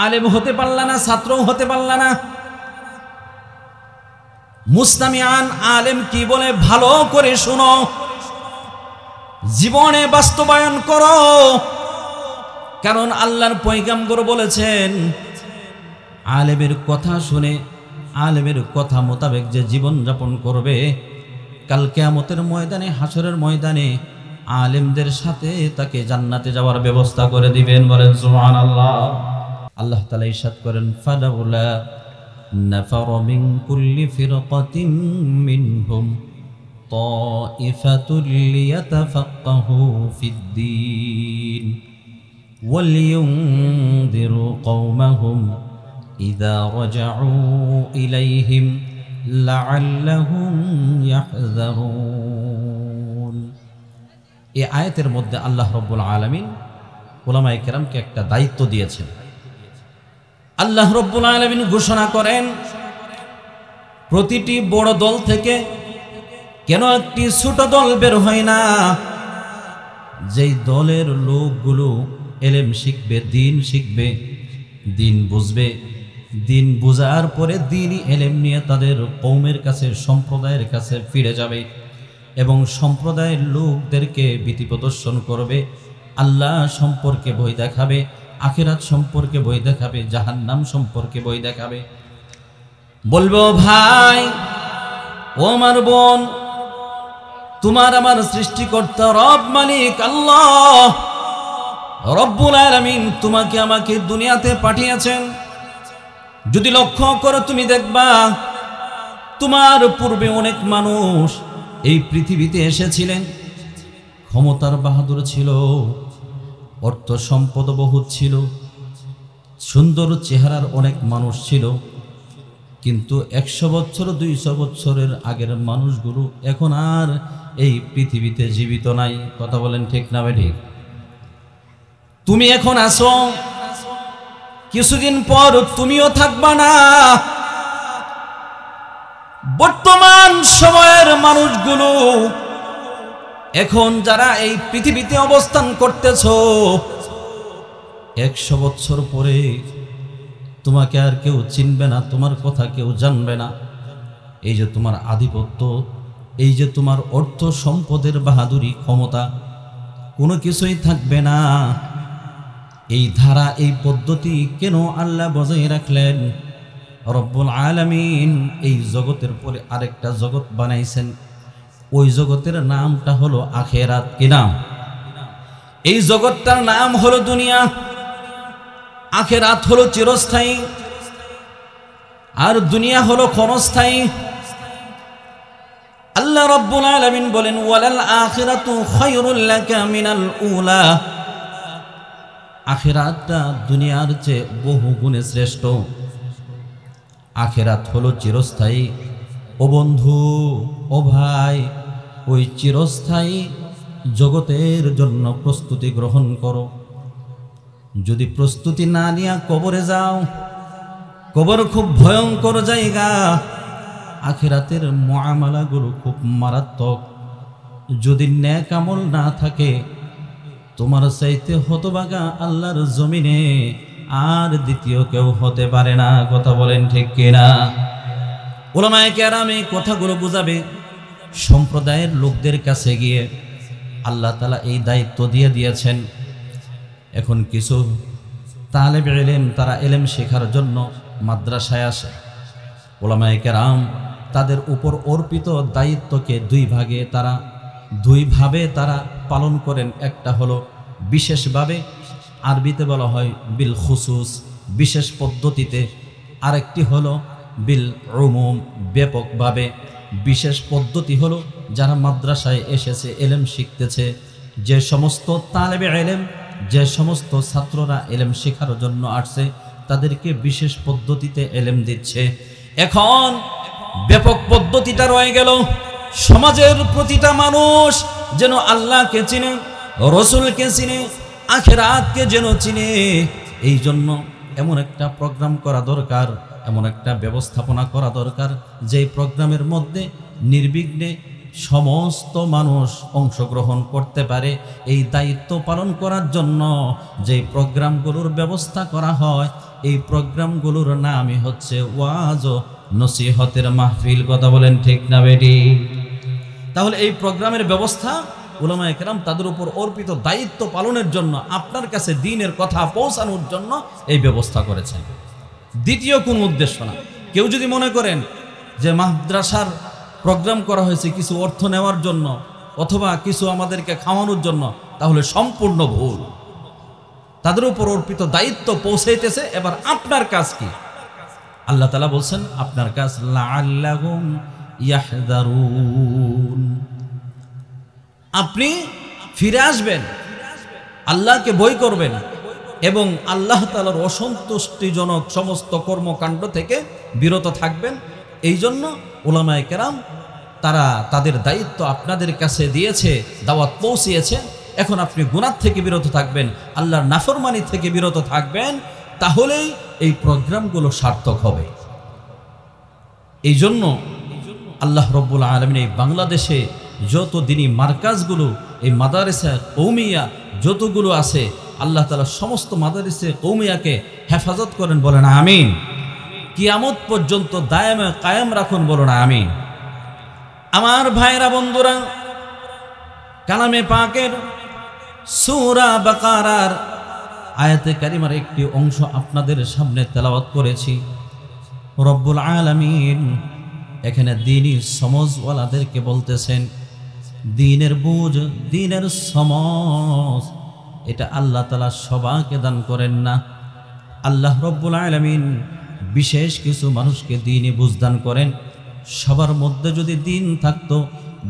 আলেম হতে পারলা না, ছাত্রও হতে পারলা না। মুস্তামিআন, আলেম কি বলে ভালো করে শোনো, জীবনে বাস্তবায়ন করো। কারণ আল্লাহর পয়গম্বর বলেছেন, আলেমের কথা শুনে আলেমের কথা মোতাবেক যে জীবন যাপন করবে, কাল কিয়ামতের ময়দানে, হাসরের ময়দানে আলেমদের সাথে তাকে জান্নাতে যাওয়ার ব্যবস্থা করে দিবেন। বলেন সুবহানাল্লাহ। আল্লাহ তাআলা ইরশাদ করেন, ফালাউলা নাফারা মিন কুল্লি ফিরকাতিন মিনহুম তাইফাতুল লিয়াতাফাক্কাহু ফিদ্দীন ওয়ালিয়ুনযিরু কওমাহুম ইযা রাজাউ ইলাইহিম লাআল্লাহুম ইয়াহযারুন। এই আয়াতের মধ্যে আল্লাহ রাব্বুল আলামিন উলামায়ে কেরামকে একটা দায়িত্ব দিয়েছেন। আল্লাহ রাব্বুল আলামিন ঘোষণা করেন, প্রতিটি বড় দল থেকে কেন একটি ছোট দল বের হয় না, যেই দলের লোকগুলো এলেম শিখবে, দিন শিখবে, দিন বুঝবে, দিন বুঝার পরে দিনই এলেম নিয়ে তাদের কওমের কাছে, সম্প্রদায়ের কাছে ফিরে যাবে এবং সম্প্রদায়ের লোকদেরকে ভীতি প্রদর্শন করবে, আল্লাহ সম্পর্কে ভয় দেখাবে, আখিরাত সম্পর্কে ভয় দেখাবে, জাহান্নাম সম্পর্কে ভয় দেখাবে। বলবো, ভাই ও আমার বোন, তোমার আমার সৃষ্টিকর্তা রব মালিক আল্লাহ রব্বুল আলামিন তোমাকে আমাকে দুনিয়াতে পাঠিয়েছেন। যদি লক্ষ্য করো তুমি দেখবা, তোমার পূর্বে অনেক মানুষ এই পৃথিবীতে এসেছিলেন, ক্ষমতার বাহাদুর ছিল, অর্থ সম্পদ বহুত ছিল, সুন্দর চেহারার অনেক মানুষ ছিল, কিন্তু 100 বছর 200 বছরের আগের মানুষগুলো এখন আর এই পৃথিবীতে জীবিত নাই। কথা বলেন ঠিক না ঠিক? তুমি এখন আসো, কিছুদিন পর তুমিও থাকবা না। বর্তমান সময়ের মানুষগুলো এখন যারা এই পৃথিবীতে অবস্থান করতেছো, 100 বছর পরে তোমাকে আর কেউ চিনবে না, তোমার কথা কেউ জানবে না। এই যে তোমার আধিপত্য, এই যে তোমার অর্থ সম্পদের বাহাদুরি, ক্ষমতা, কোনো কিছুই থাকবে না। এই ধারা, এই পদ্ধতি কেন আল্লাহ বজায় রাখলেন? রব্বুল আলামিন এই জগতের পরে আরেকটা জগৎ বানাইছেন, ওই জগতের নামটা হলো আখিরাত। কি নাম? এই জগৎটার নাম হলো দুনিয়া, আখিরাত হলো চিরস্থায়ী, আর দুনিয়া হলো ক্ষণস্থায়ী। আল্লাহ রব্বুল আলামিন বলেন, ওয়ালাল আখিরাতু খায়রুল লাকা মিনাল উলা। আখিরাতটা দুনিয়ার চেয়ে বহু গুণে শ্রেষ্ঠ। আখিরাত হলো চিরস্থায়ী। ও বন্ধু, ও ভাই, ওই চিরস্থায়ী জগতের জন্য প্রস্তুতি গ্রহণ করো। যদি প্রস্তুতি না নিয়ে কবরে যাও, কবর খুব ভয়ঙ্কর জায়গা, আখিরাতের মুআমালাগুলো খুব মারাত্মক। যদি নেক আমল না থাকে, তোমার চাইতে হতভাগা আল্লাহর জমিনে আর দ্বিতীয় কেউ হতে পারে না। কথা বলেন ঠিক কিনা? উলামায়ে কেরাম এই কথাগুলো বুঝাবে সম্প্রদায়ের লোকদের কাছে গিয়ে। আল্লাহ তাআলা এই দায়িত্ব দিয়ে দিয়েছেন। এখন কিছু তালেবে ইলম, তারা ইলম শেখার জন্য মাদ্রাসায় আসে। উলামায়ে কেরাম তাদের উপর অর্পিত দায়িত্বকে দুই ভাবে তারা পালন করেন। একটা হলো বিশেষভাবে, আরবিতে বলা হয় বিল খুসুস, বিশেষ পদ্ধতিতে। আরেকটি হলো বিল উমুম, ব্যাপকভাবে। বিশেষ পদ্ধতি হলো যারা মাদ্রাসায় এসেছে, ইলম শিখতেছে, যে সমস্ত তালেবে ইলম, যে সমস্ত ছাত্ররা ইলম শেখার জন্য আসছে, তাদেরকে বিশেষ পদ্ধতিতে ইলম দিচ্ছে। এখন ব্যাপক পদ্ধতিটা রয়ে গেল, সমাজের প্রতিটা মানুষ যেন আল্লাহকে চিনে, রসুলকে চিনে, আখিরাতকে যেন চিনে। এই জন্য এমন একটা প্রোগ্রাম করা দরকার, এমন একটা ব্যবস্থাপনা করা দরকার, যে প্রোগ্রামের মধ্যে নির্বিঘ্নে সমস্ত মানুষ অংশগ্রহণ করতে পারে। এই দায়িত্ব পালন করার জন্য যে প্রোগ্রামগুলোর ব্যবস্থা করা হয়, এই প্রোগ্রামগুলোর নামই হচ্ছে ওয়াজ ও নসিহতের মাহফিল। কথা বলেন ঠিক না বেটি? তাহলে এই প্রোগ্রামের ব্যবস্থা উলামায়ে কেরাম তাদের উপর অর্পিত দায়িত্ব পালনের জন্য, আপনার কাছে দ্বীনের কথা পৌঁছানোর জন্য এই ব্যবস্থা করেছেন। দ্বিতীয় কোনো উদ্দেশ্য না। কেউ যদি মনে করেন যে মাদ্রাসার প্রোগ্রাম করা হয়েছে কিছু অর্থ নেওয়ার জন্য অথবা কিছু আমাদেরকে খাওয়ানোর জন্য, তাহলে সম্পূর্ণ ভুল। তাদের উপর অর্পিত দায়িত্ব পৌঁছাইতেছে। এবার আপনার কাজ কি? আল্লাহ তাআলা বলছেন আপনার কাজ লাআল্লাহুম ইয়াহযারুন, আপনি ফিরে আসবেন, আল্লাহকে ভয় করবেন এবং আল্লাহ তাআলার অসন্তুষ্টিজনক সমস্ত কর্মকাণ্ড থেকে বিরত থাকবেন। এই জন্য উলামায়ে কেরাম তারা তাদের দায়িত্ব আপনাদের কাছে দিয়েছে, দাওয়াত পৌঁছিয়েছে। এখন আপনি গুনাহ থেকে বিরত থাকবেন, আল্লাহর নাফরমানি থেকে বিরত থাকবেন, তাহলেই এই প্রোগ্রামগুলো সার্থক হবে। এই জন্য আল্লাহ রব্বুল আলামিন এই বাংলাদেশে যত দিনই মার্কাজগুলো, এই মাদারিসা কওমিয়া যতগুলো আছে, আল্লাহ তাআলা সমস্ত মাদারিসে কওমিয়াকে হেফাজত করেন, বলেন আমিন। কিয়ামত পর্যন্ত দায়েমে কায়েম রাখুন, বলেন আমিন। আমার ভাইরা বন্ধুরা, কালামে পাকের সূরা বাকারার আয়াতে কারিমার একটি অংশ আপনাদের সামনে তেলাওয়াত করেছি। রব্বুল আলামিন এখানে দ্বীনি সমজওয়ালাদেরকে বলতেছেন, দ্বীনের বুঝ, দ্বীনের সমজ এটা আল্লাহ তাআলা সবাইকে দান করেন না। আল্লাহ রব্বুল আলামিন বিশেষ কিছু মানুষকে দ্বীনি বুঝ দান করেন। সবার মধ্যে যদি দ্বীন থাকতো,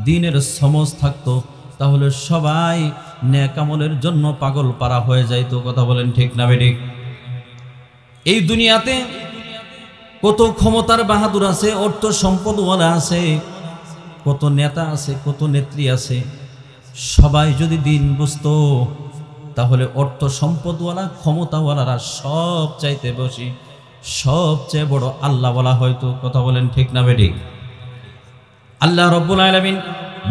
দ্বীনের সমজ থাকতো, তাহলে সবাই নেক আমলের জন্য পাগল পারা হয়ে যাইতো। কথা বলেন ঠিক না বেঠিক? এই দুনিয়াতে কত ক্ষমতার বাহাদুর আছে, অর্থ সম্পদওয়ালা আছে, কত নেতা আছে, কত নেত্রী আছে। সবাই যদি দ্বীন বুঝতো, তাহলে অর্থ সম্পদওয়ালা ক্ষমতাওয়ালারা সব চাইতে বেশি, সবচেয়ে বড় আল্লাহ বলা হয়তো। কথা বলেন ঠিক না বেঠিক? আল্লাহ রব্বুল আলামিন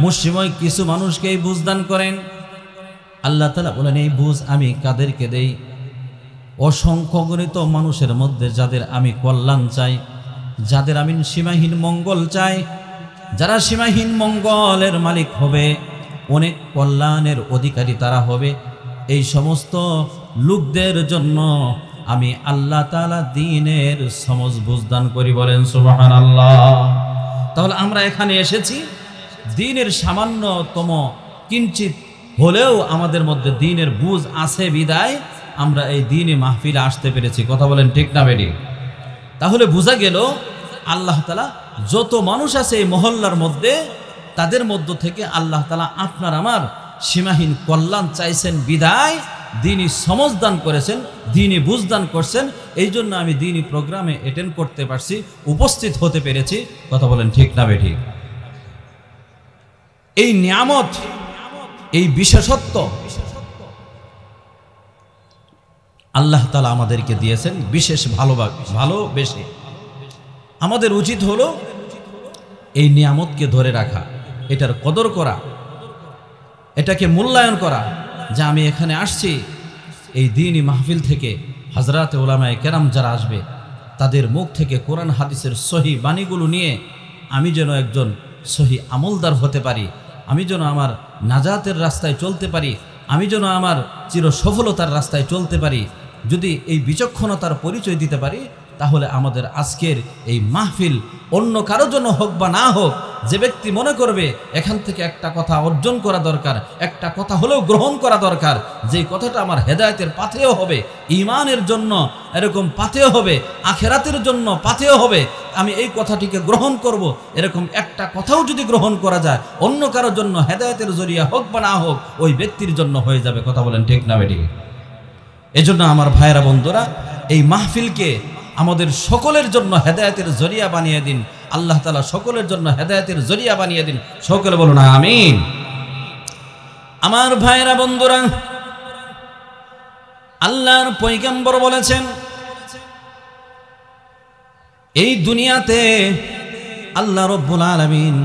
মুসলিময় কিছু মানুষকে এই বুঝ দান করেন। আল্লাহ তাআলা বলেন, এই বুঝ আমি কাদেরকে দেই? অসংখ্য গণিত মানুষের মধ্যে যাদের আমি কল্যাণ চাই, যাদের আমি সীমাহীন মঙ্গল চাই, যারা সীমাহীন মঙ্গলের মালিক হবে, অনেক কল্যাণের অধিকারী তারা হবে, এই সমস্ত লোকদের জন্য আমি আল্লাহ তাআলা দ্বীনের সমজ বুঝদান করি। বলেন সুবহানাল্লাহ। তাহলে আমরা এখানে এসেছি দ্বীনের সামান্যতম কিঞ্চিত হলেও আমাদের মধ্যে দ্বীনের বুঝ আছে বিদায় আমরা এই দ্বীনি মাহফিলে আসতে পেরেছি। কথা বলেন ঠিক না বেটি? তাহলে বোঝা গেল আল্লাহ তাআলা যত মানুষ আছে এই মহল্লার মধ্যে, তাদের মধ্য থেকে আল্লাহ তাআলা আপনার আমার সীমাহীন কল্যাণ চাইছেন বিদায় দ্বীনি সমজ দান করেছেন, দ্বীনি বুঝ দান করছেন। এই জন্য আমি দ্বীনি প্রোগ্রামে অ্যাটেন্ড করতে পারছি, উপস্থিত হতে পেরেছি। কথা বলেন ঠিক না বেটি? এই নিয়ামত, এই বিশেষত্ব আল্লাহ তাআলা আমাদেরকে দিয়েছেন বিশেষ ভালোবেসে। আমাদের উচিত হলো এই নিয়ামতকে ধরে রাখা, এটার কদর করা, এটাকে মূল্যায়ন করা। যে আমি এখানে আসছি এই দ্বীনি মাহফিল থেকে হযরত উলামায়ে কেরাম যারা আসবে, তাদের মুখ থেকে কোরআন হাদিসের সহি বাণীগুলো নিয়ে আমি যেন একজন সহি আমলদার হতে পারি, আমি যেন আমার নাজাতের রাস্তায় চলতে পারি, আমি যেন আমার চির সফলতার রাস্তায় চলতে পারি। যদি এই বিচক্ষণতার পরিচয় দিতে পারি, তাহলে আমাদের আজকের এই মাহফিল অন্য কারো জন্য হোক বা না হোক, যে ব্যক্তি মনে করবে এখান থেকে একটা কথা অর্জন করা দরকার, একটা কথা হলেও গ্রহণ করা দরকার, যেই কথাটা আমার হেদায়েতের পাথেয় হবে, ঈমানের জন্য এরকম পাথেয় হবে, আখিরাতের জন্য পাথেয় হবে, আমি এই কথাটিকে গ্রহণ করব, এরকম একটা কথাও যদি গ্রহণ করা যায়, অন্য কারোর জন্য হেদায়েতের জরিয়া হোক বা না হোক, ওই ব্যক্তির জন্য হয়ে যাবে। কথা বলেন ঠিক না বেটি? এজন্য আমার ভাইয়েরা বন্ধুরা, এই মাহফিলকে আমাদের সকলের জন্য হেদায়েতের জরিয়া বানিয়ে দিন। আল্লাহ তাআলা সকলের জন্য হেদায়েতের জরিয়া বানিয়ে দিন। সকলে বলুন আমিন। আমার ভাইয়েরা বন্ধুরা, আল্লাহর পয়গম্বর বলেছেন, এই দুনিয়াতে আল্লাহ রব্বুল আলামিন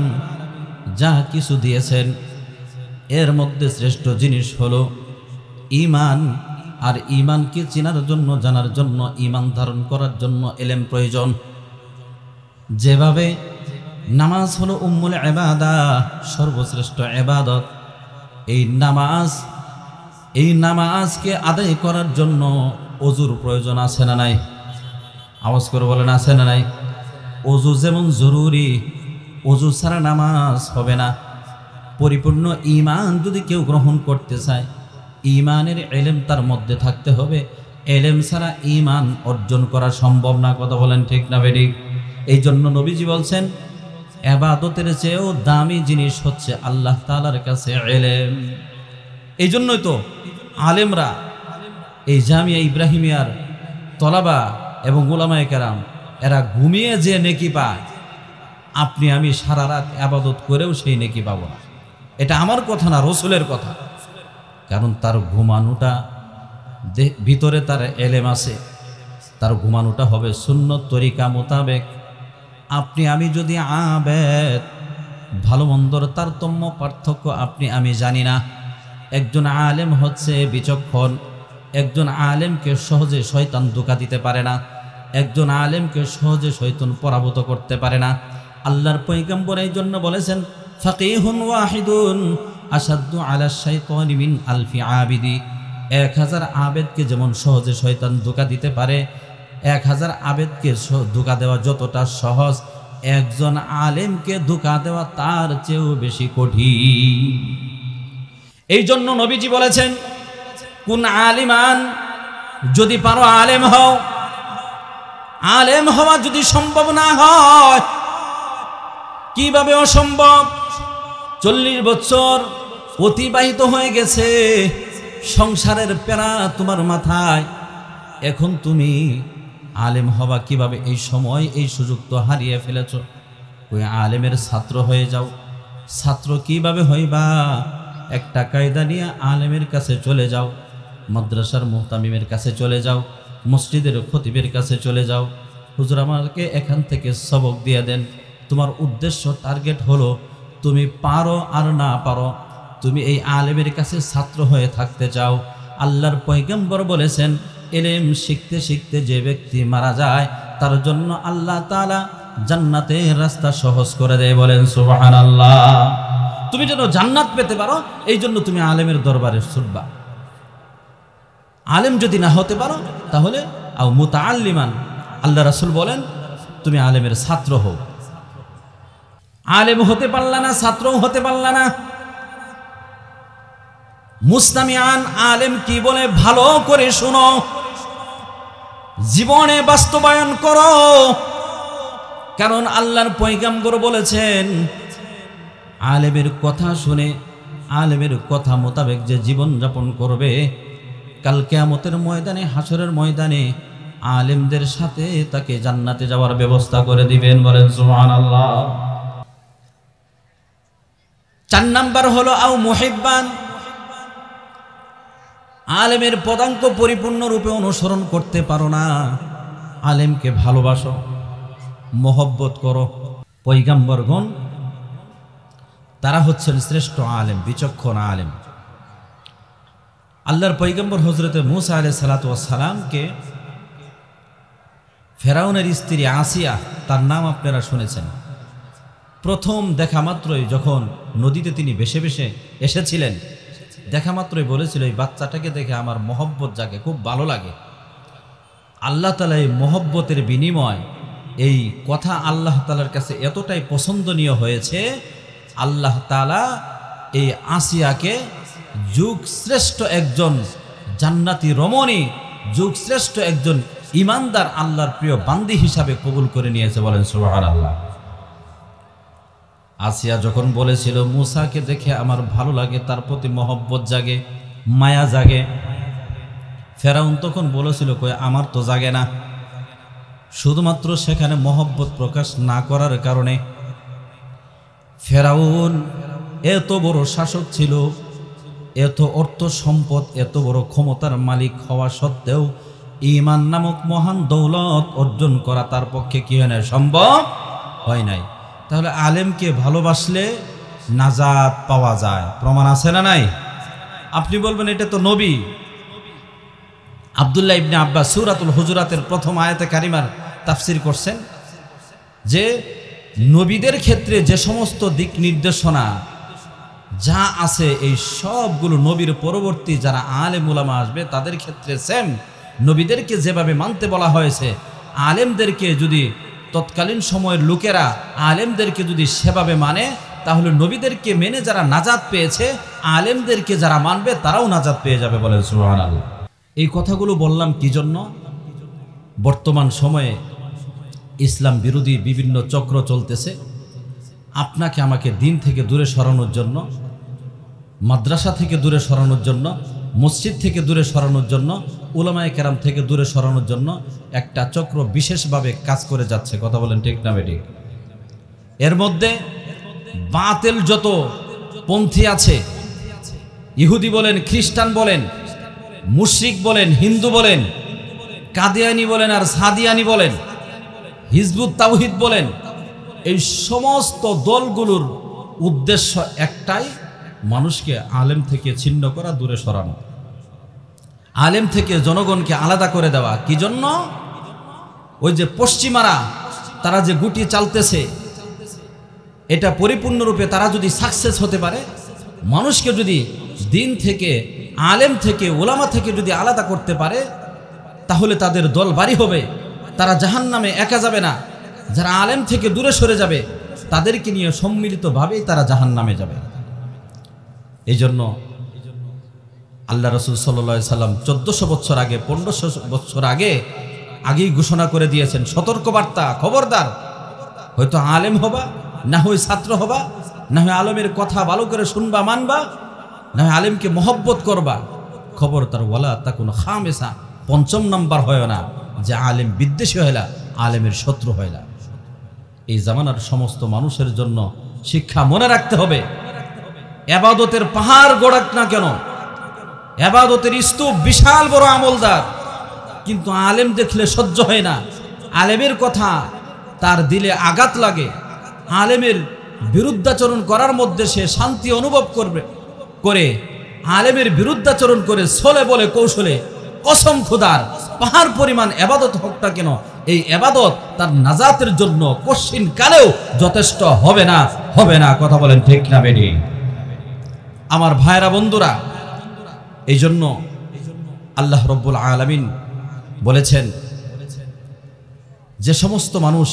যা কিছু দিয়েছেন, এর মধ্যে শ্রেষ্ঠ জিনিস হলো ঈমান আর ঈমানকে চেনার জন্য, জানার জন্য, ঈমান ধারণ করার জন্য ইলম প্রয়োজন। যেভাবে নামাজ হলো উম্মুল ইবাদাহ, সর্বশ্রেষ্ঠ ইবাদত, এই নামাজকে আদায় করার জন্য ওযুর প্রয়োজন আছে না নাই? আওয়াজ করে বলেন, আছে না নাই? ওযু যেমন জরুরি, ওযু ছাড়া নামাজ হবে না। পরিপূর্ণ ঈমান যদি কেউ গ্রহণ করতে চায়, ঈমানের ইলম তার মধ্যে থাকতে হবে। ইলম ছাড়া ঈমান অর্জন করা সম্ভব না। কথা বলেন ঠিক না বেঠিক? এই জন্য নবীজি বলছেন, ইবাদতের চেয়েও দামি জিনিস হচ্ছে আল্লাহ তাআলার কাছে ইলম। এই জন্যই তো আলেমরা এই জামিয়া ইব্রাহিমিয়ার তলাবা এবং উলামায়ে কেরাম এরা ঘুমিয়ে যে নেকি পায়, আপনি আমি সারা রাত ইবাদত করেও সেই নেকি পাবো না। এটা আমার কথা না, রসুলের কথা। কারণ তার ঘুমানোটা ভিতরে তার ইলম আছে, তার ঘুমানোটা হবে সুন্নত তরিকা মোতাবেক। আপনি আমি যদি আবেদ, ভালো মন্দর তারতম্য পার্থক্য আপনি আমি জানি না। একজন আলেম হচ্ছে বিচক্ষণ, একজন আলেমকে সহজে শয়তান ধোঁকা দিতে পারে না, একজন আলেমকে সহজে শয়তান পরাভূত করতে পারে না। আল্লাহর পয়গম্বর এই জন্য বলেছেন, ফাকিহুন ওয়াহিদুন আশাদ্দু আলা শাইতানি মিন আলফি আবিদি। 1000 আবেদকে যেমন সহজে শয়তান ধোঁকা দিতে পারে, 1000 আবেদকে ধোঁকা দেওয়া যতটা সহজ, একজন আলেমকে ধোঁকা দেওয়া তার চেয়েও বেশি কঠিন। এই জন্য নবীজি বলেছেন, কুন আলিমান, যদি পারো আলেম হও। আলেম হওয়া যদি সম্ভব না হয়, কিভাবে অসম্ভব? 40 বছর অতিবাহিত হয়ে গেছে, সংসারের পেরা তোমার মাথায়, এখন তুমি আলেম হবা কিভাবে? এই সময় এই সুযোগ তো হারিয়ে ফেলেছ। ওই আলেমের ছাত্র হয়ে যাও। ছাত্র কিভাবে হইবা? একটা কায়দা নিয়ে আলেমের কাছে চলে যাও, মাদ্রাসার মুহতামিমের কাছে চলে যাও, মসজিদের খতিবের কাছে চলে যাও, হুজুর আমাকে এখান থেকে সবক দিয়ে দেন। তোমার উদ্দেশ্য, টার্গেট হলো তুমি পারো আর না পারো, তুমি এই আলেমের কাছে ছাত্র হয়ে থাকতে চাও। আল্লাহর পয়গম্বর বলেছেন, ইলম শিখতে শিখতে যে ব্যক্তি মারা যায়, তার জন্য আল্লাহ তাআলা জান্নাতের রাস্তা সহজ করে দেয়। বলেন সুবহানাল্লাহ। তুমি যেন জান্নাত পেতে পারো, এই জন্য তুমি আলেমের দরবারে ছুটবা। আলেম যদি না হতে পারো, তাহলে আও মুতাআল্লিমান, আল্লাহ রাসূল বলেন তুমি আলেমের ছাত্র হও। আলেম হতে পারলা না, ছাত্রও হতে পারলা না, মুস্তামিআন, আলেম কি বলে ভালো করে শোনো, জীবনে বাস্তবায়ন করো। কারণ আল্লাহর পয়গম্বর বলেছেন, আলেমের কথা শুনে, আলেমের কথা মোতাবেক যে জীবন যাপন করবে, কাল কিয়ামতের ময়দানে, হাসরের ময়দানে আলেমদের সাথে তাকে জান্নাতে যাওয়ার ব্যবস্থা করে দিবেন। বলেন সুবহানাল্লাহ। 4 নাম্বার হলো আও মুহিব্বান, আলেমের পদাঙ্ক পরিপূর্ণরূপে অনুসরণ করতে পারো না, আলেমকে ভালোবাসো, মহব্বত করো। পয়গম্বরগণ তারা হচ্ছেন শ্রেষ্ঠ আলেম, বিচক্ষণ আলেম। আল্লাহর পয়গম্বর হযরতে মূসা আলাইহিস সালাতু ওয়াস সালামকে ফেরাউনের স্ত্রী আসিয়া, তার নাম আপনারা শুনেছেন, প্রথম দেখা মাত্রই যখন নদীতে তিনি ভেসে ভেসে এসেছিলেন, দেখা মাত্রই বলেছিল, এই বাচ্চাটাকে দেখে আমার মহব্বত জাগে, খুব ভালো লাগে। আল্লাহ তাআলা এই মহব্বতের বিনিময়, এই কথা আল্লাহ তাআলার কাছে এতটাই পছন্দনীয় হয়েছে, আল্লাহ তাআলা এই আসিয়াকে যুগ শ্রেষ্ঠ একজন জান্নাতি রমণী, যুগ শ্রেষ্ঠ একজন ইমানদার আল্লাহর প্রিয় বান্দি হিসাবে কবুল করে নিয়েছে। বলেন সুবহানাল্লাহ। আসিয়া যখন বলেছিল, মূসাকে দেখে আমার ভালো লাগে, তার প্রতি মহব্বত জাগে, মায়া জাগে, ফেরাউন তখন বলেছিল, কই আমার তো জাগে না। শুধুমাত্র সেখানে মহব্বত প্রকাশ না করার কারণে ফেরাউন এত বড় শাসক ছিল, এত অর্থ সম্পদ, এত বড় ক্ষমতার মালিক হওয়া সত্ত্বেও ঈমান নামক মহান দৌলত অর্জন করা তার পক্ষে কি হয় না, সম্ভব হয় নাই। তাহলে আলেমকে ভালোবাসলে নাজাত পাওয়া যায়, প্রমাণ আছে না নাই? আপনি বলবেন এটা তো নবী, আব্দুল্লাহ ইবনে আব্বাস সূরাতুল হুজুরাতের প্রথম আয়াতে কারিমার তাফসির করছেন যে নবীদের ক্ষেত্রে যে সমস্ত দিক নির্দেশনা যা আছে এই সবগুলো নবীর পরবর্তী যারা আলেম উলামা আসবে তাদের ক্ষেত্রে সেম। নবীদেরকে যেভাবে মানতে বলা হয়েছে, আলেমদেরকে যদি তৎকালীন সময়ের লোকেরা আলেমদেরকে যদি সেভাবে মানে, তাহলে নবীদেরকে মেনে যারা নাজাত পেয়েছে, আলেমদেরকে যারা মানবে তারাও নাজাত পেয়ে যাবে। বলেন সুবহানাল্লাহ। এই কথাগুলো বললাম কি জন্য? বর্তমান সময়ে ইসলাম বিরোধী বিভিন্ন চক্র চলতেছে, আপনাকে আমাকে দিন থেকে দূরে সরানোর জন্য, মাদ্রাসা থেকে দূরে সরানোর জন্য, মসজিদ থেকে দূরে সরানোর জন্য, উলামায়ে কেরাম থেকে দূরে সরানোর জন্য একটা চক্র বিশেষভাবে কাজ করে যাচ্ছে। কথা বলেন ঠিক না বেঠিক? এর মধ্যে বাতিল যত পন্থী আছে, ইহুদি বলেন, খ্রিস্টান বলেন, মুশরিক বলেন, হিন্দু বলেন, কাদিয়ানি বলেন আর সাদিয়ানি বলেন, হিজবুত তাওহীদ বলেন, এই সমস্ত দলগুলোর উদ্দেশ্য একটাই, মানুষকে আলেম থেকে ছিন্ন করা, দূরে সরানো, আলেম থেকে জনগণকে আলাদা করে দেওয়া। কি জন্য? ওই যে পশ্চিমারা তারা যে গুটি চালতেছে, এটা পরিপূর্ণরূপে তারা যদি সাকসেস হতে পারে, মানুষকে যদি দিন থেকে, আলেম থেকে, ওলামা থেকে যদি আলাদা করতে পারে, তাহলে তাদের দল বাড়ি হবে, তারা জাহান্নামে একা যাবে না। যারা আলেম থেকে দূরে সরে যাবে তাদেরকে নিয়ে সম্মিলিতভাবেই তারা জাহান্নামে যাবে। এই জন্য আল্লাহ রাসূল সাল্লাল্লাহু আলাইহি সাল্লাম 1400 বছর আগে, 1500 বছর আগেই ঘোষণা করে দিয়েছেন, সতর্কবার্তা, খবরদার, হয়তো আলেম হবা, না হয় ছাত্র হবা, না হয় আলেমের কথা ভালো করে শুনবা, মানবা, না হয় আলেমকে মহব্বত করবা, খবরদার ওয়ালা তাকুন খামেসা, 5ম নাম্বার হয় না যে আলেম বিদ্বেষী হয়লা, আলেমের শত্রু হয়লা। এই জামানার সমস্ত মানুষের জন্য শিক্ষা মনে রাখতে হবে, ইবাদতের পাহাড় গড়াক না কেন, ইবাদতের স্তূপ বিশাল বড় আমলদার, কিন্তু আলেম দেখলে সহ্য হয় না, আলেমের কথা তার দিলে আঘাত লাগে, আলেমের বিরুদ্ধাচরণ করার মধ্যে সে শান্তি অনুভব করে আলেমের বিরুদ্ধাচরণ করে ছলে বলে কৌশলে, কসম খোদার পাহাড় পরিমাণ ইবাদত হোক না কেন, এই ইবাদত তার নাজাতের জন্য কঠিন কালেও যথেষ্ট হবে না, হবে না। কথা বলেন ঠিক না বেটি? আমার ভাইরা বন্ধুরা, এই জন্য আল্লাহ রব্বুল আলামিন বলেছেন, যে সমস্ত মানুষ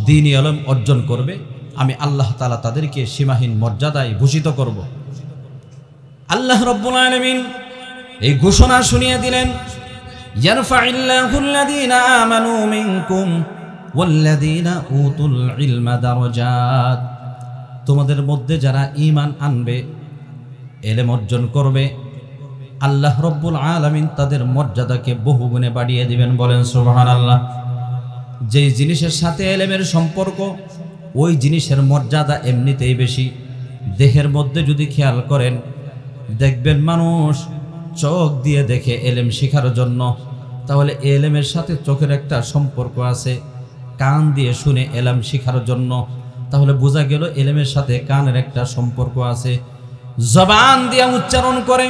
দ্বীনি ইলম অর্জন করবে, আমি আল্লাহ তাআলা তাদেরকে সীমাহীন মর্যাদায় ভূষিত করব। আল্লাহ রব্বুল আলামিন এই ঘোষণা শুনিয়ে দিলেন, ইয়ারফাইল্লাহুল্লাযীনা আমানু মিনকুম ওয়াল্লাযীনা উতুল ইলমা দারাজাত। তোমাদের মধ্যে যারা ঈমান আনবে, ইলম অর্জন করবে, আল্লাহ রব্বুল আলামিন তাদের মর্যাদাকে বহুগুণে বাড়িয়ে দিবেন। বলেন সুবহানাল্লাহ। যেই জিনিসের সাথে ইলমের সম্পর্ক, ওই জিনিসের মর্যাদা এমনিতেই বেশি। দেহের মধ্যে যদি খেয়াল করেন, দেখবেন মানুষ চোখ দিয়ে দেখে ইলম শেখার জন্য, তাহলে ইলমের সাথে চোখের একটা সম্পর্ক আছে। কান দিয়ে শুনে ইলম শেখার জন্য, তাহলে বোঝা গেল ইলমের সাথে কানের একটা সম্পর্ক আছে। জবান দিয়ে উচ্চারণ করে,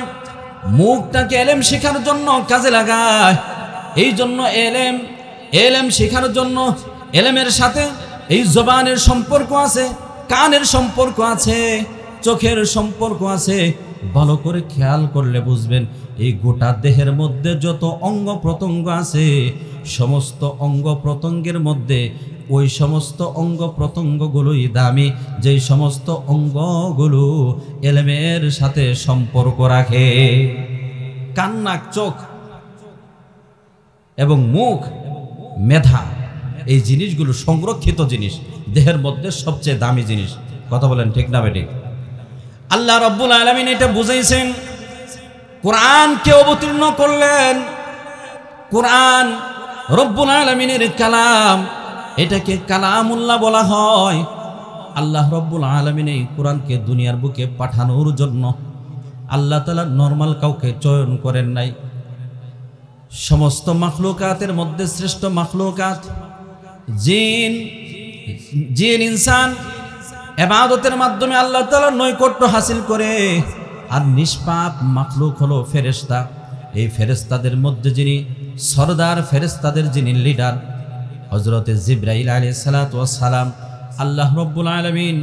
মুখটাকে ইলম শেখার জন্য কাজে লাগায়। এই জন্য ইলম শেখার জন্য ইলমের সাথে এই জবানের সম্পর্ক আছে, কানের সম্পর্ক আছে, চোখের সম্পর্ক আছে। ভালো করে খেয়াল করলে বুঝবেন, এই গোটা দেহের মধ্যে যত অঙ্গ প্রত্যঙ্গ আছে, সমস্ত অঙ্গ প্রত্যঙ্গের মধ্যে ওই সমস্ত অঙ্গ প্রত্যঙ্গগুলোই দামি, যেই সমস্ত অঙ্গগুলো ইলমের সাথে সম্পর্ক রাখে। কান, নাক, চোখ এবং মুখ, মেধা, এই জিনিসগুলো সংরক্ষিত জিনিস, দেহের মধ্যে সবচেয়ে দামি জিনিস। কথা বলেন ঠিক না বেঠিক? আল্লাহ রাব্বুল আলামিন এটা বুঝাইছেন, কোরআনকে অবতীর্ণ করলেন। কোরআন রব্বুল আলামিনের কালাম, এটাকে কালামুল্লাহ বলা হয়। আল্লাহ রব্বুল আলামিন এই কোরআনকে দুনিয়ার বুকে পাঠানোর জন্য আল্লাহ তাআলা নরমাল কাউকে চয়ন করেন নাই। সমস্ত মাখলুকাতের মধ্যে শ্রেষ্ঠ মাখলুকাত জিন, ইনসান ইবাদতের মাধ্যমে আল্লাহ তাআলার নৈকট্য হাসিল করে। আর নিষ্পাপ মাখলুক হলো ফেরেশতা। এই ফেরেশতাদের মধ্যে যিনি সরদার ফেরেশতাদের যিনি লিডার হযরতে জিবরাইল আলাইহিস সালাতু ওয়াস সালাম, আল্লাহ রাব্বুল আলামিন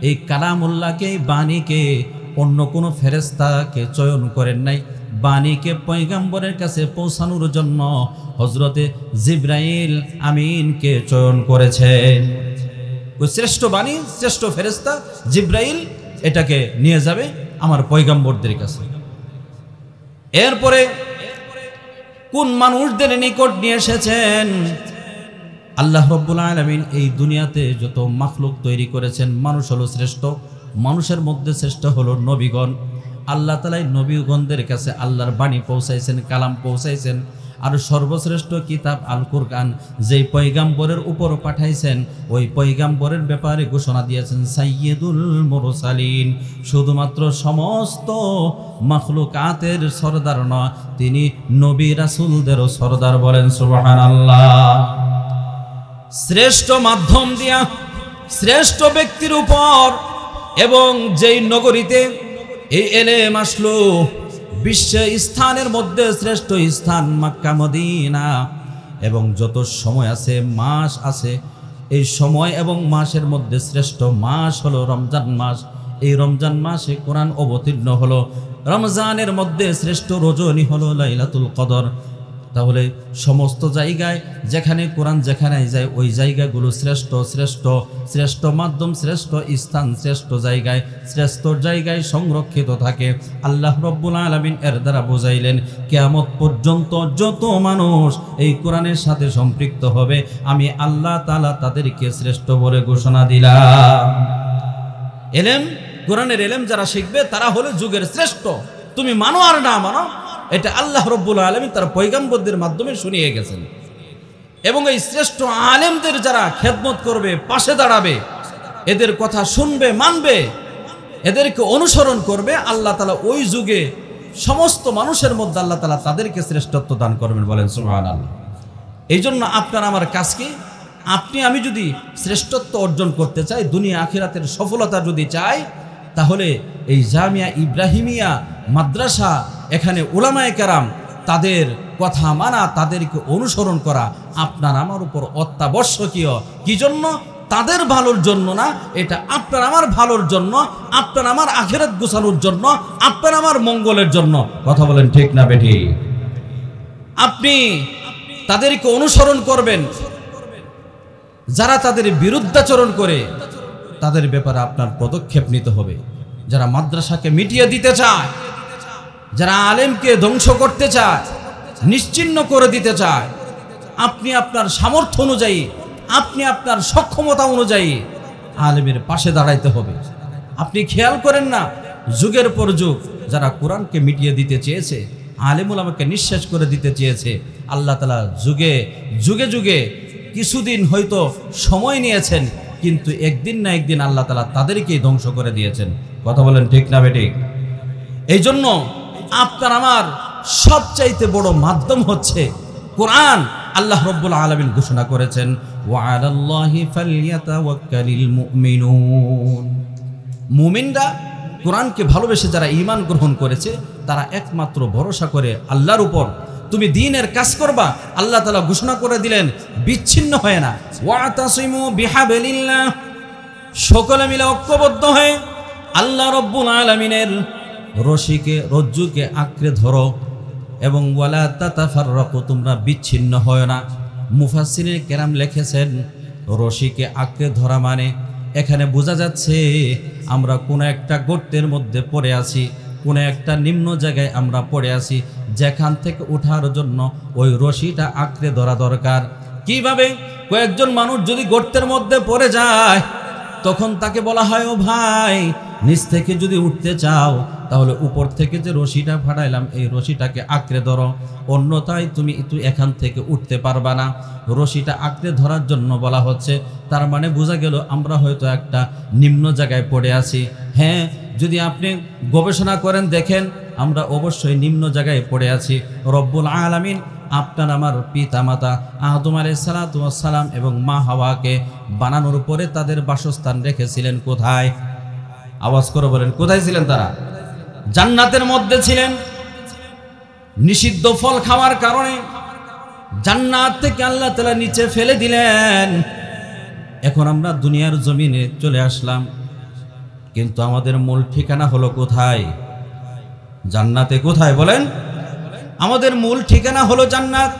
এই কালামুল্লাহকে, বাণীকে অন্য কোনো ফেরেশতাকে চয়ন করেন নাই। বাণীকে পয়গম্বরের কাছে পৌঁছানোর জন্য হযরতে জিবরাইল আমিনকে চয়ন করেছেন। ওই শ্রেষ্ঠ বাণী, শ্রেষ্ঠ ফেরেশতা জিবরাইল এটাকে নিয়ে যাবে আমার পয়গম্বরদের কাছে। এরপরে কোন মানুষদের নিকট নিয়ে এসেছেন? আল্লাহ রাব্বুল আলামিন এই দুনিয়াতে যত মাখলুক তৈরি করেছেন, মানুষ হলো শ্রেষ্ঠ। মানুষের মধ্যে শ্রেষ্ঠ হলো নবীগণ। আল্লাহ তাআলা নবীগণদের কাছে আল্লাহর বাণী পৌঁছাইছেন, কালাম পৌঁছাইছেন। আর সর্বশ্রেষ্ঠ কিতাব আল কুরআন যেই পয়গম্বরের উপর পাঠাইছেন, ওই পয়গম্বরের ব্যাপারে ঘোষণা দিয়েছেন সাইয়্যিদুল মুরসালিন। শুধুমাত্র সমস্ত মাখলুকাতের সরদার নয়, তিনি নবী রাসূলদেরও সরদার। বলেন সুবহানাল্লাহ। শ্রেষ্ঠ মাধ্যম দিয়া শ্রেষ্ঠ ব্যক্তির উপর এবং যেই নগরীতে এই এলেম আসলো, বিশ্ব স্থানের মধ্যে শ্রেষ্ঠ স্থান মক্কা মদিনা, এবং যত সময় আছে, মাস আছে, এই সময় এবং মাসের মধ্যে শ্রেষ্ঠ মাস হলো রমজান মাস। এই রমজান মাসে কোরআন অবতীর্ণ হলো। রমজানের মধ্যে শ্রেষ্ঠ রজনী হলো লাইলাতুল কদর। তাহলে সমস্ত জায়গায় যেখানে কোরআন যেখানে যায়, ওই জায়গাগুলো শ্রেষ্ঠ, শ্রেষ্ঠ শ্রেষ্ঠ মাধ্যম, শ্রেষ্ঠ স্থান, শ্রেষ্ঠ জায়গায় সংরক্ষিত থাকে। আল্লাহ রাব্বুল আলামিন এর দ্বারা বোঝাইলেন, কিয়ামত পর্যন্ত যত মানুষ এই কোরআনের সাথে সম্পৃক্ত হবে, আমি আল্লাহ তাআলা তাদেরকে শ্রেষ্ঠ বলে ঘোষণা দিলাম। এলেম, কোরআনের এলেম যারা শিখবে তারা হলো যুগের শ্রেষ্ঠ। তুমি মানো আর না মানো, এটা আল্লাহ রাব্বুল আলামিন তার পয়গম্বরদের মাধ্যমে শুনিয়ে গেছেন। এবং এই শ্রেষ্ঠ আলেমদের যারা খেদমত করবে, পাশে দাঁড়াবে, এদের কথা শুনবে, মানবে, এদেরকে অনুসরণ করবে, আল্লাহ তাআলা ওই যুগে সমস্ত মানুষের মধ্যে আল্লাহ তাআলা তাদেরকে শ্রেষ্ঠত্ব দান করবেন। বলেন সুবহানাল্লাহ। এই জন্য আপনার আমার কাজ কি? আপনি আমি যদি শ্রেষ্ঠত্ব অর্জন করতে চাই, দুনিয়া আখিরাতের সফলতা যদি চাই, তাহলে এই জামিয়া ইব্রাহিমিয়া মাদ্রাসা, এখানে উলামায়ে কেরাম, তাদের কথা মানা, তাদেরকে অনুসরণ করা আপনার আমার উপর অত্যাবশ্যকীয়। কি জন্য? তাদের ভালোর জন্য না, এটা আপনার আমার ভালোর জন্য, আপনার আমার আখিরাত গোছানোর জন্য, আপনার আমার মঙ্গলের জন্য। কথা বলেন ঠিক না বেঠিক? আপনি তাদেরকে অনুসরণ করবেন, যারা তাদের বিরুদ্ধাচরণ করে তাদের ব্যাপারে আপনার পদক্ষেপ নিতে হবে। যারা মাদ্রাসাকে মিটিয়ে দিতে চায়, যারা আলেমকে ধ্বংস করতে চায়, নিশ্চিহ্ন করে দিতে চায়, আপনি আপনার সামর্থ্য অনুযায়ী, আপনি আপনার সক্ষমতা অনুযায়ী আলেমের পাশে দাঁড়াইতে হবে। আপনি খেয়াল করেন না, যুগের পর যুগ যারা কোরআনকে মিটিয়ে দিতে চেয়েছে, আলেম উলামাকে নিঃশেষ করে দিতে চেয়েছে, আল্লাহ তাআলা যুগে যুগে যুগে কিছুদিন হয়তো সময় নিয়েছেন, কিন্তু একদিন না একদিন আল্লাহ তাআলা তাদেরকেই ধ্বংস করে দিয়েছেন। কথা বলেন ঠিক না বেঠিক? এই জন্য আপনার আমার সবচাইতে বড় মাধ্যম হচ্ছে কোরআন। আল্লাহ রাব্বুল আলামিন ঘোষণা করেছেন, ওয়া আলাল্লাহি ফালইয়াতাওয়াক্কালিল মুমিনুন। মুমিনরা, কোরআনকে ভালোবেসে যারা ঈমান গ্রহণ করেছে, তারা একমাত্র ভরসা করে আল্লাহর উপর। তুমি দ্বীনের কাজ করবা, আল্লাহ তাআলা ঘোষণা করে দিলেন, বিচ্ছিন্ন হয় না। ওয়াতাসিমু বিহাবলিল্লাহ, সকলে মিলে ঐক্যবদ্ধ হয়ে আল্লাহ রাব্বুল আলামিনের রজ্জুকে আঁকড়ে ধরো, এবং ওয়ালা তাতাফাররাকু, তোমরা বিচ্ছিন্ন হয় না। মুফাসসিরিন কেরাম লিখেছেন, রশিকে আঁকড়ে ধরা মানে এখানে বোঝা যাচ্ছে আমরা কোনো একটা গর্তের মধ্যে পড়ে আছি, কোনো একটা নিম্ন জায়গায় আমরা পড়ে আছি, যেখান থেকে ওঠার জন্য ওই রশিটা আঁকড়ে ধরা দরকার। কিভাবে? কয়েকজন মানুষ যদি গর্তের মধ্যে পড়ে যায়, তখন তাকে বলা হয়, ও ভাই, নিচ থেকে যদি উঠতে চাও তাহলে উপর থেকে যে রশিটা ফাটাইলাম, এই রশিটাকে আঁকড়ে ধরো, অন্যথায় তুমি এখান থেকে উঠতে পারবা না। রশিটা আঁকড়ে ধরার জন্য বলা হচ্ছে। তার মানে বোঝা গেল আমরা হয়তো একটা নিম্ন জায়গায় পড়ে আছি। হ্যাঁ, যদি আপনি গবেষণা করেন, দেখেন আমরা অবশ্যই নিম্ন জায়গায় পড়ে আছি। রব্বুল আলামিন আপনার আমার পিতা মাতা আদম আলাইহিস সালাতু ওয়াস সালাম এবং মা হাওয়াকে বানানোর পরে তাদের বাসস্থান রেখেছিলেন কোথায়? আওয়াজ করে বলেন, কোথায় ছিলেন তারা? জান্নাতের মধ্যে ছিলেন। নিষিদ্ধ ফল খাওয়ার কারণে জান্নাত থেকে আল্লাহ তাআলা নিচে ফেলে দিলেন। এখন আমরা দুনিয়ার জমিনে চলে আসলাম, কিন্তু আমাদের মূল ঠিকানা হলো কোথায়? জান্নাতে। কোথায় বলেন? আমাদের মূল ঠিকানা হলো জান্নাত।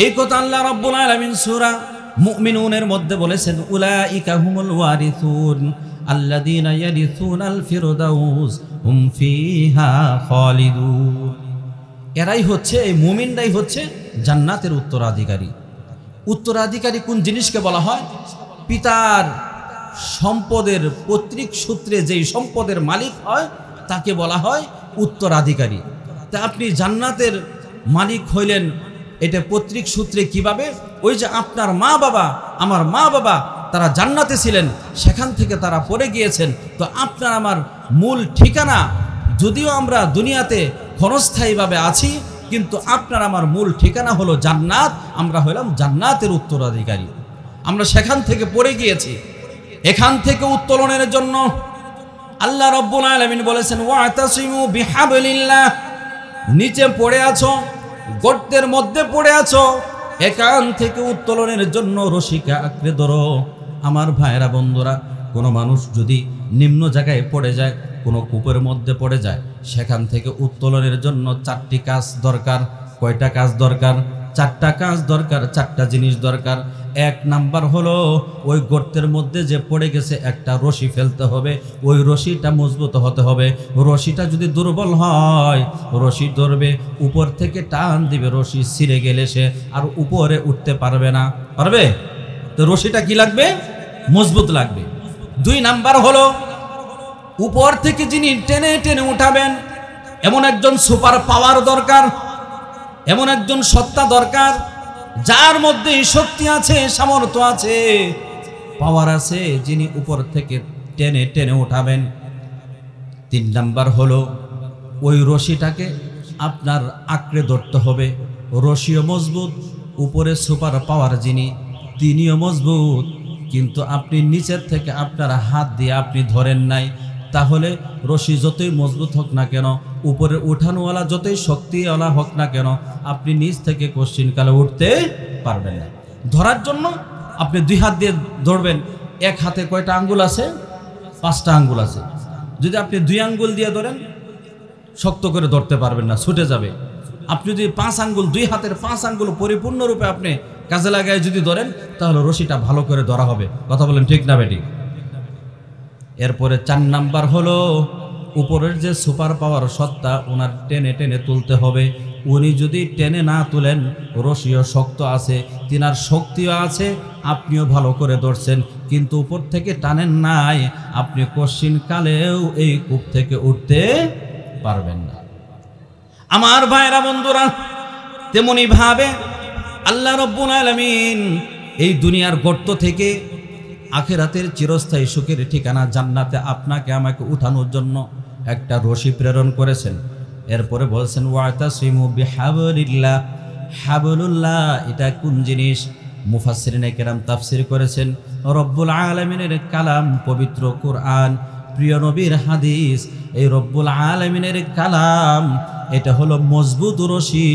এই কথা আল্লাহ রাব্বুল আলামিন সূরা মুমিনুনের মধ্যে বলেছেন, উলাইকা হুমুল ওয়ারিসুন আল্লাযীনা ইয়ারিসুনাল ফিরদাউস হুম ফিহা খালিদুন। এরাই হচ্ছে, এই মুমিনরাই হচ্ছে জান্নাতের উত্তরাধিকারী। উত্তরাধিকারী কোন জিনিসকে বলা হয়? পিতার সম্পদের পৈতৃক সূত্রে যেই সম্পদের মালিক হয় তাকে বলা হয় উত্তরাধিকারী। তা আপনি জান্নাতের মালিক হইলেন এটা পৈতৃক সূত্রে কিভাবে? ওই যে আপনার মা বাবা, আমার মা বাবা, তারা জান্নাতে ছিলেন, সেখান থেকে তারা পড়ে গিয়েছেন। তো আপনার আমার মূল ঠিকানা, যদিও আমরা দুনিয়াতে ক্ষণস্থায়ীভাবে আছি, কিন্তু আপনার আমার মূল ঠিকানা হলো জান্নাত। আমরা হলাম জান্নাতের উত্তরাধিকারী। আমরা সেখান থেকে পড়ে গিয়েছি। এখান থেকে উত্তোলনের জন্য আল্লাহ রাব্বুল আলামিন বলেছেন, ওয়াতাসিমু বিহাবলিল্লাহ। নিচে পড়ে আছো, গর্তের মধ্যে পড়ে আছো, এখান থেকে উত্তোলনের জন্য রশিকে আঁকড়ে ধরো। আমার ভাইয়েরা, বন্ধুরা, কোনো মানুষ যদি নিম্ন জায়গায় পড়ে যায়, কোনো কূপের মধ্যে পড়ে যায়, সেখান থেকে উত্তোলনের জন্য 4টি কাজ দরকার। কয়টা কাজ দরকার? 4টা কাজ দরকার, 4টা জিনিস দরকার। 1 নাম্বার হলো ওই গর্তের মধ্যে যে পড়ে গেছে একটা রশি ফেলতে হবে। ওই রশিটা মজবুত হতে হবে। রশিটা যদি দুর্বল হয়, রশি ধরবে, উপর থেকে টান দিবে, রশি ছিঁড়ে গেলে সে আর উপরে উঠতে পারবে না। পারবে? তো রশিটা কি লাগবে? মজবুত লাগবে। 2 নাম্বার হলো উপর থেকে যিনি টেনে টেনে উঠাবেন, এমন একজন সুপার পাওয়ার দরকার, এমন একজন সত্তা দরকার যার মধ্যে শক্তি আছে, সামর্থ্য আছে, পাওয়ার আছে, যিনি উপর থেকে টেনে টেনে উঠাবেন। 3 নাম্বার হলো ওই রশিটাকে আপনার আঁকড়ে ধরতে হবে। রশিও মজবুত, উপরে সুপার পাওয়ার যিনি, তিনিও মজবুত, কিন্তু আপনি নিচের থেকে আপনার হাত দিয়ে আপনি ধরেন নাই, তাহলে রশি যতই মজবুত হোক না কেন, উপরে উঠানোওয়ালা যতই শক্তিওয়ালা হোক না কেন, আপনি নিচ থেকে কোশ্চিনকালে উঠতে পারবেন না। ধরার জন্য আপনি 2 হাত দিয়ে ধরবেন। এক হাতে কয়টা আঙ্গুল আছে? 5টা আঙ্গুল আছে। যদি আপনি 2 আঙ্গুল দিয়ে ধরেন, শক্ত করে ধরতে পারবেন না, ছুটে যাবে। আপনি যদি 5 আঙ্গুল, 2 হাতের 5 আঙ্গুল পরিপূর্ণরূপে আপনি কাজে লাগায় যদি ধরেন, তাহলে রশিটা ভালো করে ধরা হবে। কথা বলেন ঠিক না বেটি? এরপরে 4 নাম্বার হলো উপরের যে সুপার পাওয়ার সত্তা, ওনার টেনে টেনে তুলতে হবে। উনি যদি টেনে না তুলেন, রশিও শক্ত আছে, তিনার শক্তিও আছে, আপনিও ভালো করে ধরছেন, কিন্তু উপর থেকে টানেন নাই, আপনি কোশ্চিন কালেও এই কূপ থেকে উঠতে পারবেন না। আমার ভাইরা, বন্ধুরা, তেমনি ভাবে আল্লাহ রাব্বুল আলামিন এই দুনিয়ার গর্ত থেকে আখিরাতের চিরস্থায়ী সুখের ঠিকানা জান্নাতে আপনাকে আমাকে উঠানোর জন্য একটা রশি প্রেরণ করেছেন। এরপরে বলছেন, ওয়াতাসিমু বিহাবলিল্লাহ। হাবলুল্লাহ এটা কোন জিনিস? মুফাসসিরিনে কেরাম তাফসীর করেছেন, রব্বুল আলামিনের কালাম, পবিত্র কুরআন, প্রিয় নবীর হাদিস। এই রব্বুল আলামিনের কালাম, এটা হলো মজবুত রশি।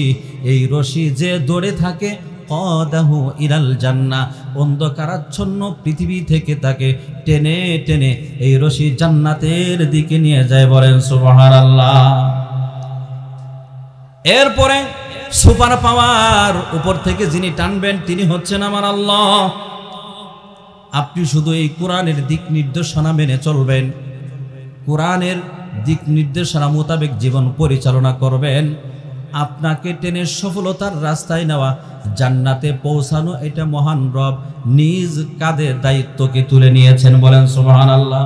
এই রশি যে দৌড়ে থাকে, কদাহু ইলাল জান্নাহ, অন্ধকারাচ্ছন্ন পৃথিবী থেকে তাকে টেনে টেনে এই রশি জান্নাতের দিকে নিয়ে যায়। বলেন সুবহানাল্লাহ। এরপরে সুপার পাওয়ার, উপর থেকে যিনি টানবেন তিনি হচ্ছেন আমার আল্লাহ। আপনি শুধু এই কোরআনের দিক নির্দেশনা মেনে চলবেন, কোরআনের দিক নির্দেশনা মোতাবেক জীবন পরিচালনা করবেন। আপনাকে টেনে সফলতার রাস্তায় নেওয়া, জান্নাতে পৌঁছানো, এটা মহান রব নিজ কাঁধে দায়িত্বকে তুলে নিয়েছেন। বলেন সুবহানাল্লাহ।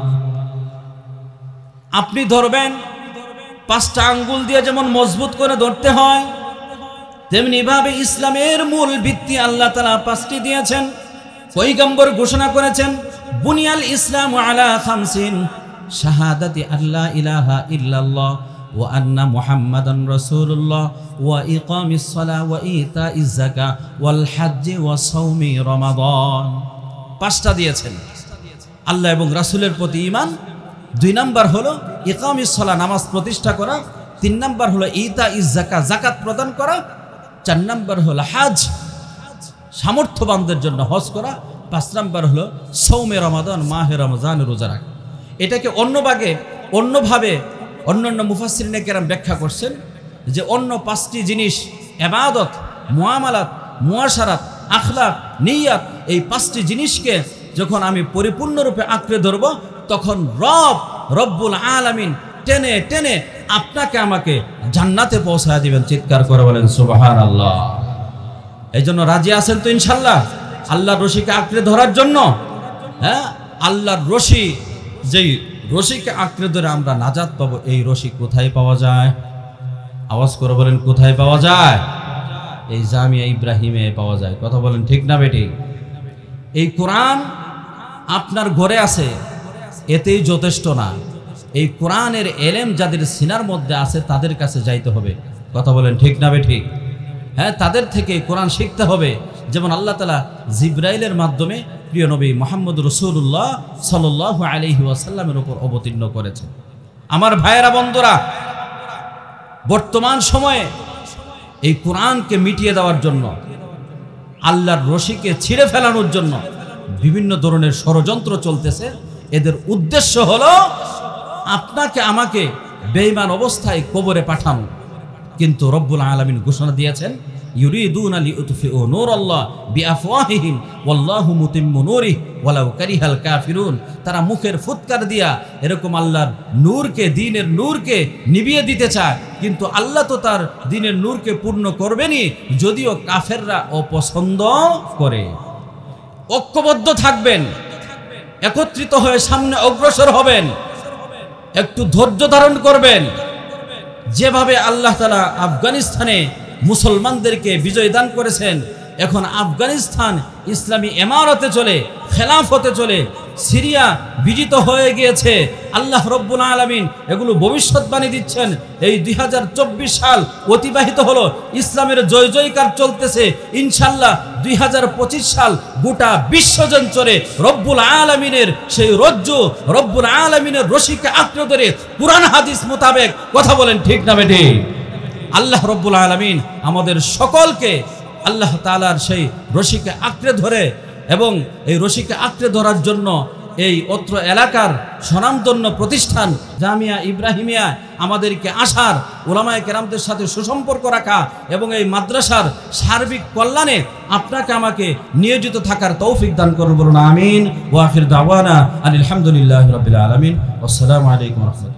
আপনি ধরবেন, 5টা আঙ্গুল দিয়ে যেমন মজবুত করে ধরতে হয়, তেমনি ভাবে ইসলামের মূল ভিত্তি আল্লাহ তাআলা 5টি দিয়েছেন। পয়গম্বর ঘোষণা করেছেন, বুনিয়াল ইসলাম আলা 50, শাহাদাতি আল্লাহ ইলাহা ইল্লাল্লাহ ওয়া আন্না মুহাম্মাদান রাসূলুল্লাহ ওয়া ইকামিস সালাহ ওয়া ইতাইজ যাকাহ ওয়াল হজ্জ ওয়া সাওমি রমাদান। 5টা দিয়েছেন। আল্লাহ এবং রাসূলের প্রতি ঈমান। 2 নাম্বার হলো ইকামিস সালাহ, নামাজ প্রতিষ্ঠা করা। 3 নাম্বার হলো ইতাইজ যাকাহ, যাকাত প্রদান করা। 4 নাম্বার হলো হজ, সামর্থ্যবানদের জন্য হজ করা, 5 নাম্বার হলো সৌমে রমাদান, মাহে রমজান রোজা রাখা। এটাকে অন্যভাবে অন্যান্য মুফাসসিরিনে কেরাম ব্যাখ্যা করছেন যে অন্য 5টি জিনিস ইবাদত, মুআমালাত, মুআশারাত, আখলাক, নিয়াত, এই 5টি জিনিসকে যখন আমি পরিপূর্ণরূপে আঁকড়ে ধরব তখন রব্বুল আলামিন টেনে টেনে আপনাকে আমাকে জান্নাতে পৌঁছায় দিবেন। চিৎকার করে বলেন সুবহানাল্লাহ। এই জন্য রাজি আছেন তো ইনশাল্লাহ আল্লাহর রশিকে আঁকড়ে ধরার জন্য? হ্যাঁ, আল্লাহর রশি, যেই রশিকে আঁকড়ে ধরে আমরা নাজাত পাবো, এই রশি কোথায় পাওয়া যায়? আওয়াজ করে বলেন কোথায় পাওয়া যায়? এই জামিয়া ইব্রাহিমে পাওয়া যায়। কথা বলেন ঠিক না বেটি? এই কোরআন আপনার ঘরে আছে, এতেই যথেষ্ট না। এই কোরআনের এলেম যাদের সিনার মধ্যে আছে তাদের কাছে যাইতে হবে। কথা বলেন ঠিক না বেটি? হ্যাঁ, তাদের থেকে কোরআন শিখতে হবে। যেমন আল্লাহ তাআলা জিবরাইলের মাধ্যমে প্রিয় নবী মুহাম্মদ রাসূলুল্লাহ সাল্লাল্লাহু আলাইহি ওয়াসাল্লামের উপর অবতীর্ণ করেছেন। আমার ভাইয়েরা, বন্ধুরা, বর্তমান সময়ে এই কোরআনকে মিটিয়ে দেওয়ার জন্য, আল্লাহর রশিকে ছিঁড়ে ফেলানোর জন্য বিভিন্ন ধরনের ষড়যন্ত্র চলতেছে। এদের উদ্দেশ্য হলো আপনাকে আমাকে বেঈমান অবস্থায় কবরে পাঠানো। কিন্তু রব্বুল আলামিন ঘোষণা দিয়েছেন, ইউরিদুনা লিউতফিউ নূরাল্লাহ বিআফওয়াহিহিম ওয়াল্লাহু মুতিম্মু নূরিহি ওয়ালাউ কারিহাল কাফিরুন। তারা মুখের ফুৎকার দিয়া এরকম আল্লাহর নূরকে, দ্বীনের নূরকে নিভিয়ে দিতে চায়, কিন্তু আল্লাহ তো তার দ্বীনের নূরকে পূর্ণ করবেনই, যদিও কাফেররা অপছন্দ করে। ঐক্যবদ্ধ থাকবেন, একত্রিত হয়ে সামনে অগ্রসর হবেন, একটু ধৈর্য ধারণ করবেন। যেভাবে আল্লাহ তাআলা আফগানিস্তানে মুসলমানদেরকে বিজয় দান করেছেন, এখন আফগানিস্তান ইসলামী ইমারতে চলে, খেলাফতে চলে, সিরিয়া বিজিত হয়ে গিয়েছে। আল্লাহ রব্বুল আলামিন এগুলো ভবিষ্যৎবাণী দিচ্ছেন। এই 2024 সাল অতিবাহিত হলো, ইসলামের জয় জয়কার চলতেছে। ইনশাল্লাহ 2025 সাল গোটা বিশ্বজন চলে রব্বুল আলামিনের সেই রজ্জু, রব্বুল আলামিনের রশিকে আঁকড়ে ধরে কুরআন হাদিস মোতাবেক। কথা বলেন ঠিক না বেটি? আল্লাহ রব্বুল আলামিন আমাদের সকলকে আল্লাহ তাআলার সেই রশিকে আঁকড়ে ধরে, এবং এই রশিকে আঁকড়ে ধরার জন্য এই অত্র এলাকার স্বনামধন্য প্রতিষ্ঠান জামিয়া ইব্রাহিমিয়া আমাদেরকে আসার, উলামায়ে কেরামদের সাথে সুসম্পর্ক রাখা এবং এই মাদ্রাসার সার্বিক কল্যাণে আপনাকে আমাকে নিয়োজিত থাকার তৌফিক দান করুন। বলুন আমিন। ওয়া আখির দাওয়ানা আলহামদুলিল্লাহি রাব্বিল আলামিন। আসসালামু আলাইকুম ওয়া রাহমাতুল্লাহ।